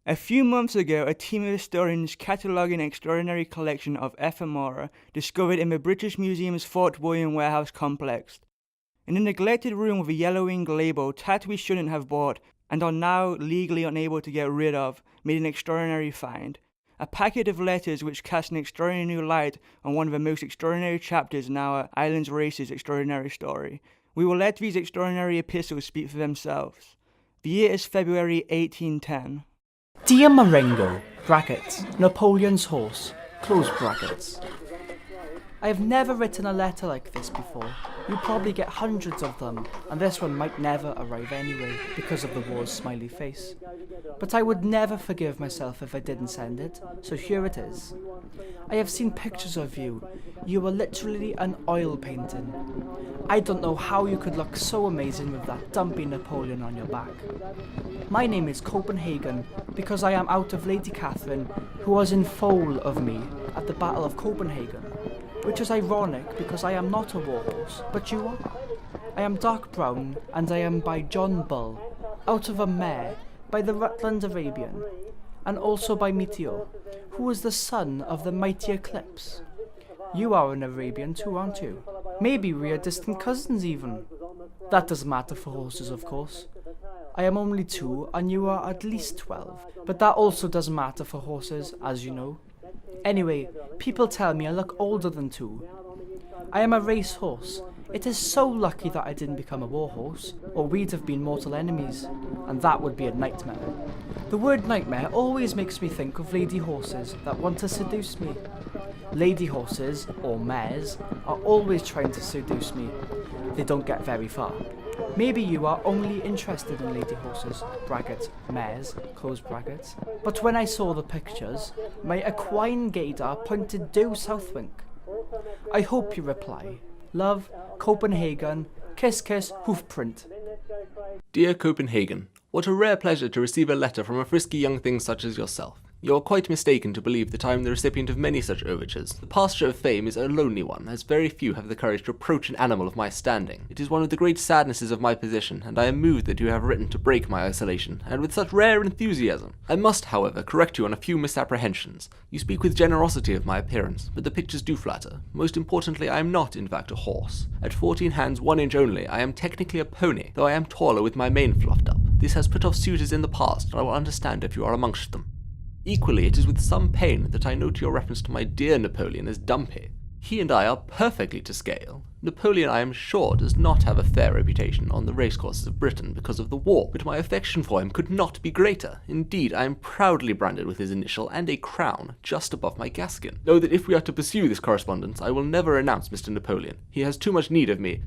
A few months ago, a team of historians cataloguing an extraordinary collection of ephemera discovered in the British Museum's Fort William warehouse complex. In a neglected room with a yellowing label tat we shouldn't have bought and are now legally unable to get rid of, made an extraordinary find. A packet of letters which cast an extraordinary new light on one of the most extraordinary chapters in our island's race's extraordinary story. We will let these extraordinary epistles speak for themselves. The year is February 1810. Dear Marengo, brackets, Napoleon's horse, close brackets. I have never written a letter like this before. You probably get hundreds of them, and this one might never arrive anyway, because of the war's smiley face. But I would never forgive myself if I didn't send it, so here it is. I have seen pictures of you. You are literally an oil painting. I don't know how you could look so amazing with that dumpy Napoleon on your back. My name is Copenhagen, because I am out of Lady Catherine, who was in foal of me at the Battle of Copenhagen. Which is ironic because I am not a warhorse, but you are. I am dark brown, and I am by John Bull, out of a mare, by the Rutland Arabian, and also by Meteor, who was the son of the mighty Eclipse. You are an Arabian too, aren't you? Maybe we are distant cousins even. That doesn't matter for horses, of course. I am only 2, and you are at least 12, but that also doesn't matter for horses, as you know. Anyway, people tell me I look older than 2. I am a racehorse. It is so lucky that I didn't become a warhorse, or we'd have been mortal enemies, and that would be a nightmare. The word nightmare always makes me think of lady horses that want to seduce me. Lady horses, or mares, are always trying to seduce me. They don't get very far. Maybe you are only interested in lady horses, brackets, mares, close brackets. But when I saw the pictures, my equine gaydar pointed due southwink. I hope you reply. Love, Copenhagen, kiss kiss, hoofprint. Dear Copenhagen, what a rare pleasure to receive a letter from a frisky young thing such as yourself. You are quite mistaken to believe that I am the recipient of many such overtures. The pasture of fame is a lonely one, as very few have the courage to approach an animal of my standing. It is one of the great sadnesses of my position, and I am moved that you have written to break my isolation, and with such rare enthusiasm. I must, however, correct you on a few misapprehensions. You speak with generosity of my appearance, but the pictures do flatter. Most importantly, I am not, in fact, a horse. At 14 hands 1 inch only, I am technically a pony, though I am taller with my mane fluffed up. This has put off suitors in the past, and I will understand if you are amongst them. Equally, it is with some pain that I note your reference to my dear Napoleon as dumpy. He and I are perfectly to scale. Napoleon, I am sure, does not have a fair reputation on the racecourses of Britain because of the war, but my affection for him could not be greater. Indeed, I am proudly branded with his initial and a crown just above my gaskin. Know that if we are to pursue this correspondence, I will never renounce Mr. Napoleon. He has too much need of me.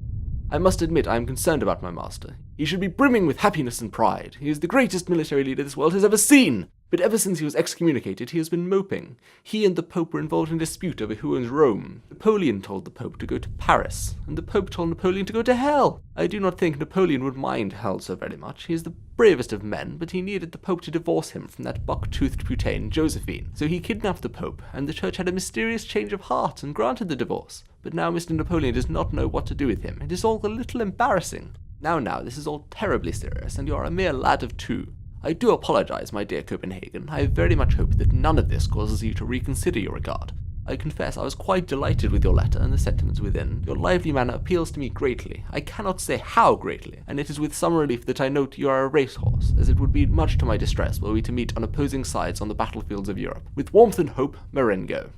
I must admit I am concerned about my master. He should be brimming with happiness and pride. He is the greatest military leader this world has ever seen. But ever since he was excommunicated, he has been moping. He and the Pope were involved in a dispute over who owns Rome. Napoleon told the Pope to go to Paris, and the Pope told Napoleon to go to hell. I do not think Napoleon would mind hell so very much. He is the bravest of men, but he needed the Pope to divorce him from that buck-toothed putain, Josephine. So he kidnapped the Pope, and the Church had a mysterious change of heart and granted the divorce. But now Mr. Napoleon does not know what to do with him. It is all a little embarrassing. Now, this is all terribly serious, and you are a mere lad of 2. I do apologize, my dear Copenhagen. I very much hope that none of this causes you to reconsider your regard. I confess I was quite delighted with your letter and the sentiments within. Your lively manner appeals to me greatly. I cannot say how greatly, and it is with some relief that I note you are a racehorse, as it would be much to my distress were we to meet on opposing sides on the battlefields of Europe. With warmth and hope, Marengo.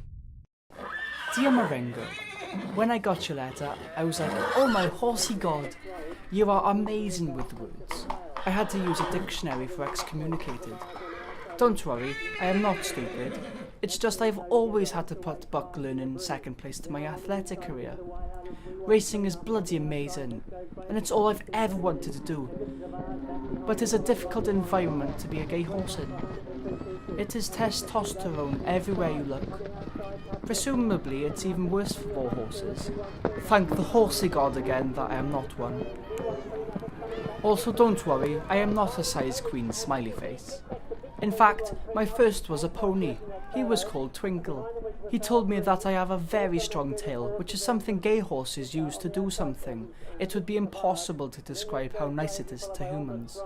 Dear Marengo, when I got your letter, I was like, oh my horsey god, you are amazing with words. I had to use a dictionary for excommunicated. Don't worry, I am not stupid. It's just I've always had to put buck learning second place to my athletic career. Racing is bloody amazing, and it's all I've ever wanted to do. But it's a difficult environment to be a gay horse in. It is testosterone everywhere you look. Presumably it's even worse for warhorses. Thank the horsey god again that I am not one. Also, don't worry, I am not a size queen smiley face. In fact, my first was a pony. He was called Twinkle. He told me that I have a very strong tail, which is something gay horses use to do something. It would be impossible to describe how nice it is to humans.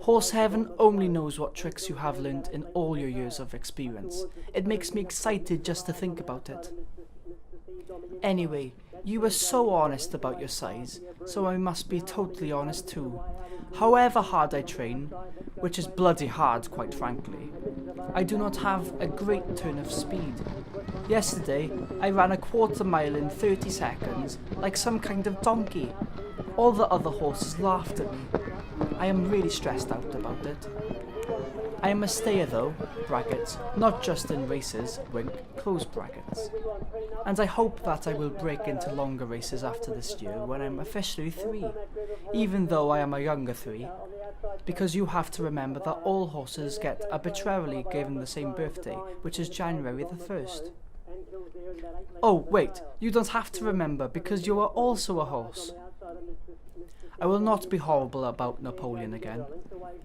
Horse heaven only knows what tricks you have learned in all your years of experience. It makes me excited just to think about it. Anyway, you were so honest about your size, so I must be totally honest too. However hard I train, which is bloody hard quite frankly, I do not have a great turn of speed. Yesterday, I ran a quarter mile in 30 seconds, like some kind of donkey. All the other horses laughed at me. I am really stressed out about it. I am a stayer though, brackets, not just in races, wink, close brackets. And I hope that I will break into longer races after this year when I'm officially 3, even though I am a younger 3, because you have to remember that all horses get arbitrarily given the same birthday, which is January the 1st. Oh wait, you don't have to remember because you are also a horse. I will not be horrible about Napoleon again.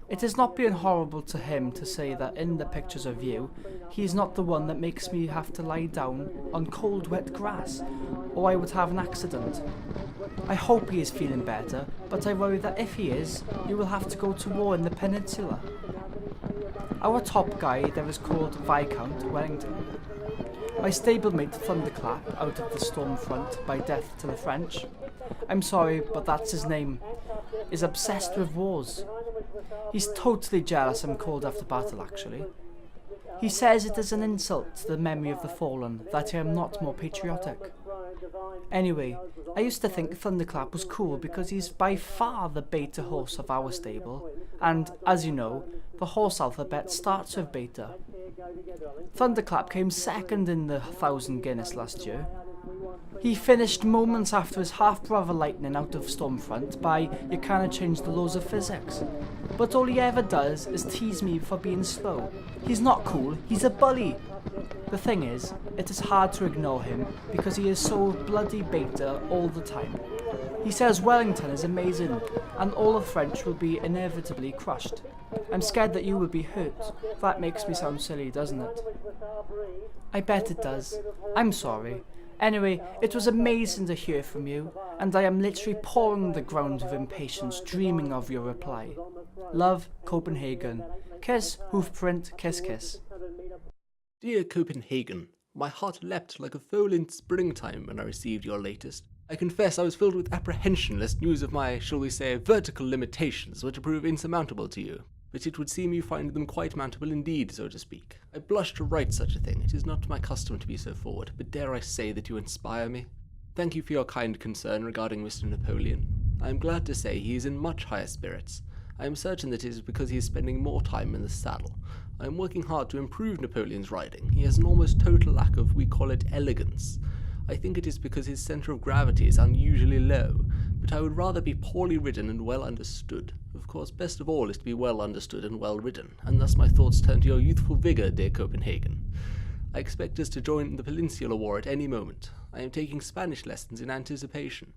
It is not being horrible to him to say that in the pictures of you, he is not the one that makes me have to lie down on cold wet grass, or I would have an accident. I hope he is feeling better, but I worry that if he is, you will have to go to war in the peninsula. Our top guy there is called Viscount Wellington. My stablemate Thunderclap out of the Stormfront by death to the French, I'm sorry, but that's his name, is obsessed with wars. He's totally jealous I'm called after battle, actually. He says it is an insult to the memory of the fallen that I am not more patriotic. Anyway, I used to think Thunderclap was cool because he's by far the beta horse of our stable, and, as you know, the horse alphabet starts with beta. Thunderclap came second in the 1000 Guinness last year. He finished moments after his half-brother Lightning out of Stormfront by "you cannot change the laws of physics." But all he ever does is tease me for being slow. He's not cool, he's a bully. The thing is, it is hard to ignore him because he is so bloody beta all the time. He says Wellington is amazing and all the French will be inevitably crushed. I'm scared that you will be hurt. That makes me sound silly, doesn't it? I bet it does. I'm sorry. Anyway, it was amazing to hear from you, and I am literally pawing the ground with impatience, dreaming of your reply. Love, Copenhagen. Kiss, hoofprint, kiss kiss. Dear Copenhagen, my heart leapt like a foal in springtime when I received your latest. I confess I was filled with apprehension lest news of my, shall we say, vertical limitations were to prove insurmountable to you. But it would seem you find them quite mountable indeed, so to speak. I blush to write such a thing. It is not my custom to be so forward, but dare I say that you inspire me? Thank you for your kind concern regarding Mr. Napoleon. I am glad to say he is in much higher spirits. I am certain that it is because he is spending more time in the saddle. I am working hard to improve Napoleon's riding. He has an almost total lack of, we call it, elegance. I think it is because his centre of gravity is unusually low, but I would rather be poorly ridden and well understood. Of course, best of all is to be well understood and well ridden, and thus my thoughts turn to your youthful vigour, dear Copenhagen. I expect us to join the Peninsular War at any moment. I am taking Spanish lessons in anticipation.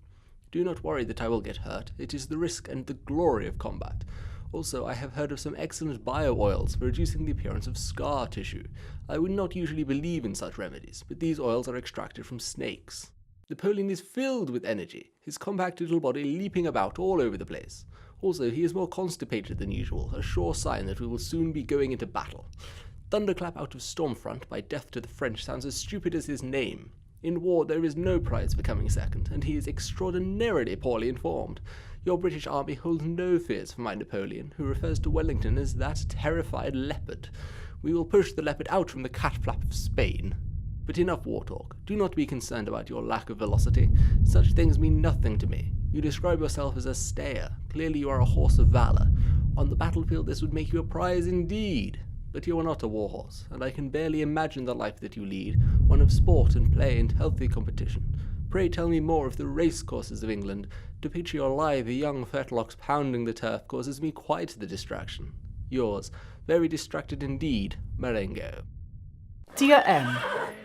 Do not worry that I will get hurt. It is the risk and the glory of combat. Also, I have heard of some excellent bio-oils for reducing the appearance of scar tissue. I would not usually believe in such remedies, but these oils are extracted from snakes. Napoleon is filled with energy, his compact little body leaping about all over the place. Also, he is more constipated than usual, a sure sign that we will soon be going into battle. Thunderclap out of Stormfront by death to the French sounds as stupid as his name. In war there is no prize for coming second, and he is extraordinarily poorly informed. Your British army holds no fears for my Napoleon, who refers to Wellington as that terrified leopard. We will push the leopard out from the cat-flap of Spain. But enough war talk. Do not be concerned about your lack of velocity. Such things mean nothing to me. You describe yourself as a stayer. Clearly you are a horse of valour. On the battlefield this would make you a prize indeed. But you are not a warhorse, and I can barely imagine the life that you lead, one of sport and play and healthy competition. Pray tell me more of the race courses of England. To picture your lithe young fetlocks pounding the turf causes me quite the distraction. Yours, very distracted indeed, Marengo. Dear M,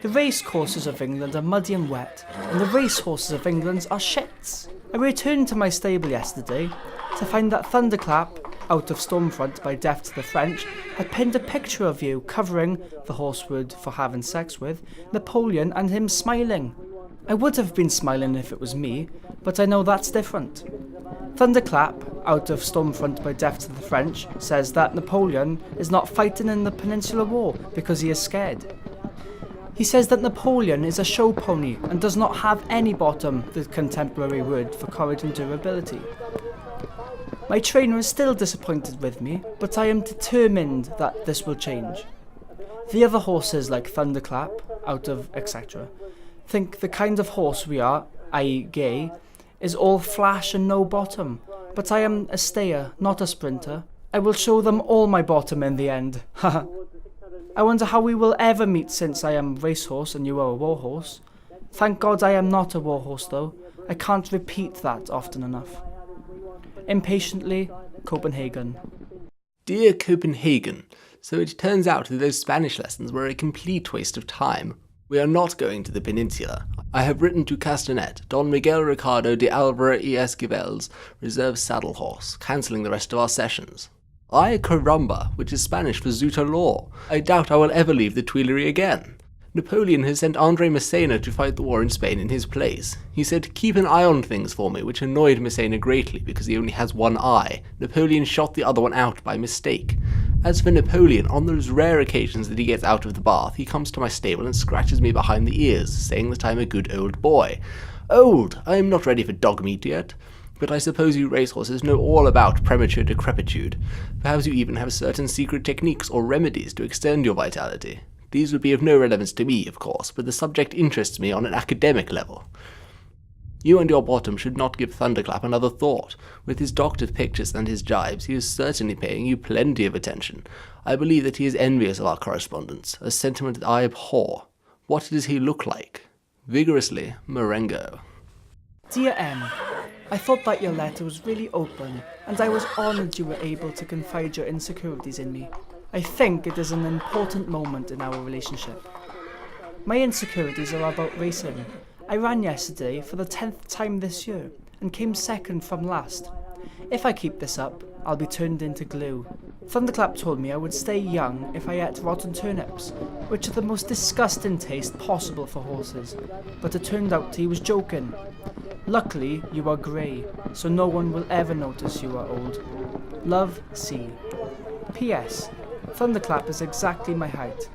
the race courses of England are muddy and wet, and the race horses of England are shits. I returned to my stable yesterday to find that Thunderclap, out of Stormfront by Death to the French, had pinned a picture of you covering the horse word for having sex with Napoleon and him smiling. I would have been smiling if it was me, but I know that's different. Thunderclap, out of Stormfront by Death to the French, says that Napoleon is not fighting in the Peninsular War because he is scared. He says that Napoleon is a show pony and does not have any bottom, the contemporary word for courage and durability. My trainer is still disappointed with me, but I am determined that this will change. The other horses like Thunderclap, out of etc., think the kind of horse we are, i.e. gay, is all flash and no bottom, but I am a stayer, not a sprinter. I will show them all my bottom in the end. Haha. I wonder how we will ever meet since I am a racehorse and you are a warhorse. Thank God I am not a warhorse though. I can't repeat that often enough. Impatiently, Copenhagen. Dear Copenhagen, so it turns out that those Spanish lessons were a complete waste of time. We are not going to the peninsula. I have written to Castanet, Don Miguel Ricardo de Alvara y Esquivel's reserve saddle horse, cancelling the rest of our sessions. Ay caramba, which is Spanish for Zuta law. I doubt I will ever leave the Tuileries again. Napoleon has sent Andre Massena to fight the war in Spain in his place. He said, keep an eye on things for me, which annoyed Massena greatly because he only has one eye. Napoleon shot the other one out by mistake. As for Napoleon, on those rare occasions that he gets out of the bath, he comes to my stable and scratches me behind the ears, saying that I'm a good old boy. Old! I am not ready for dog meat yet. But I suppose you racehorses know all about premature decrepitude. Perhaps you even have certain secret techniques or remedies to extend your vitality. These would be of no relevance to me, of course, but the subject interests me on an academic level. You and your bottom should not give Thunderclap another thought. With his doctored pictures and his jibes, he is certainly paying you plenty of attention. I believe that he is envious of our correspondence, a sentiment that I abhor. What does he look like? Vigorously, Marengo. Dear M, I thought that your letter was really open, and I was honoured you were able to confide your insecurities in me. I think it is an important moment in our relationship. My insecurities are about racing. I ran yesterday for the 10th time this year, and came second from last. If I keep this up, I'll be turned into glue. Thunderclap told me I would stay young if I ate rotten turnips, which are the most disgusting taste possible for horses, but it turned out he was joking. Luckily, you are grey, so no one will ever notice you are old. Love, C. P.S. Thunderclap is exactly my height,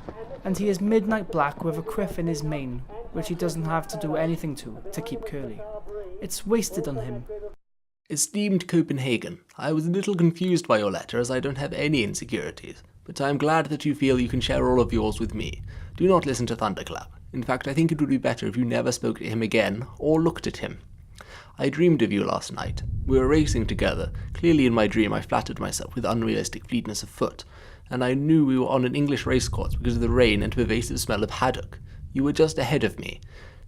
and he is midnight black with a quiff in his mane, which he doesn't have to do anything to keep curly. It's wasted on him. Esteemed Copenhagen, I was a little confused by your letter as I don't have any insecurities, but I am glad that you feel you can share all of yours with me. Do not listen to Thunderclap. In fact, I think it would be better if you never spoke to him again or looked at him. I dreamed of you last night. We were racing together. Clearly in my dream I flattered myself with unrealistic fleetness of foot, and I knew we were on an English racecourse because of the rain and pervasive smell of haddock. You were just ahead of me.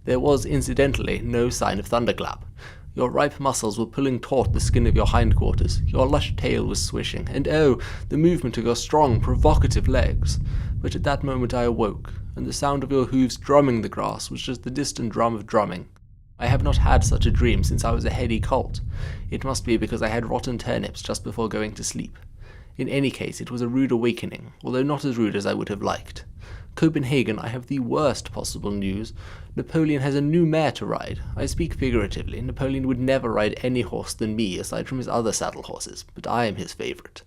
There was, incidentally, no sign of Thunderclap. Your ripe muscles were pulling taut the skin of your hindquarters, your lush tail was swishing, and oh, the movement of your strong, provocative legs. But at that moment I awoke, and the sound of your hooves drumming the grass was just the distant drum of drumming. I have not had such a dream since I was a heady colt. It must be because I had rotten turnips just before going to sleep. In any case, it was a rude awakening, although not as rude as I would have liked. Copenhagen, I have the worst possible news. Napoleon has a new mare to ride. I speak figuratively. Napoleon would never ride any horse than me, aside from his other saddle horses, but I am his favourite.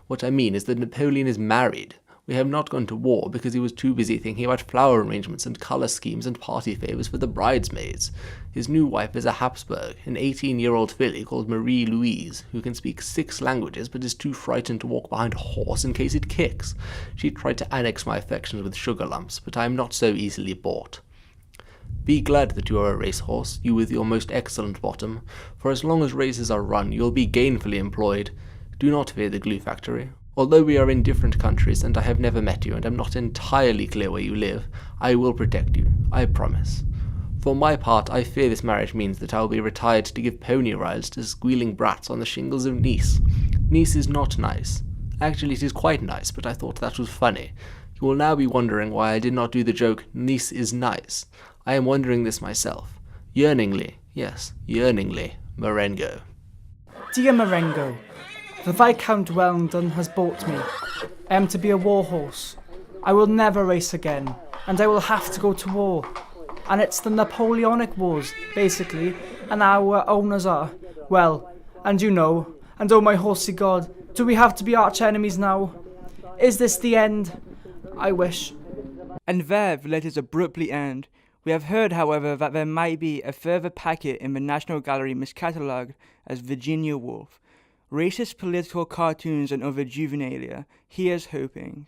What I mean is that Napoleon is married. We have not gone to war because he was too busy thinking about flower arrangements and colour schemes and party favours for the bridesmaids. His new wife is a Habsburg, an 18-year-old filly called Marie-Louise, who can speak 6 languages but is too frightened to walk behind a horse in case it kicks. She tried to annex my affections with sugar lumps, but I am not so easily bought. Be glad that you are a racehorse, you with your most excellent bottom, for as long as races are run you will be gainfully employed. Do not fear the glue factory. Although we are in different countries and I have never met you and am not entirely clear where you live, I will protect you, I promise. For my part, I fear this marriage means that I will be retired to give pony rides to squealing brats on the shingles of Nice. Nice is not nice. Actually, it is quite nice, but I thought that was funny. You will now be wondering why I did not do the joke, Nice is nice. I am wondering this myself. Yearningly, yes, yearningly, Marengo. Dear Marengo, The Viscount Wellington has bought me. I am to be a warhorse. I will never race again, and I will have to go to war. And it's the Napoleonic Wars, basically, and our owners are, well, and you know, and oh my horsey god, do we have to be arch enemies now? Is this the end? I wish. And there the letters abruptly end. We have heard, however, that there might be a further packet in the National Gallery miscatalogued as Virginia Woolf. Racist political cartoons and other juvenilia, here's hoping.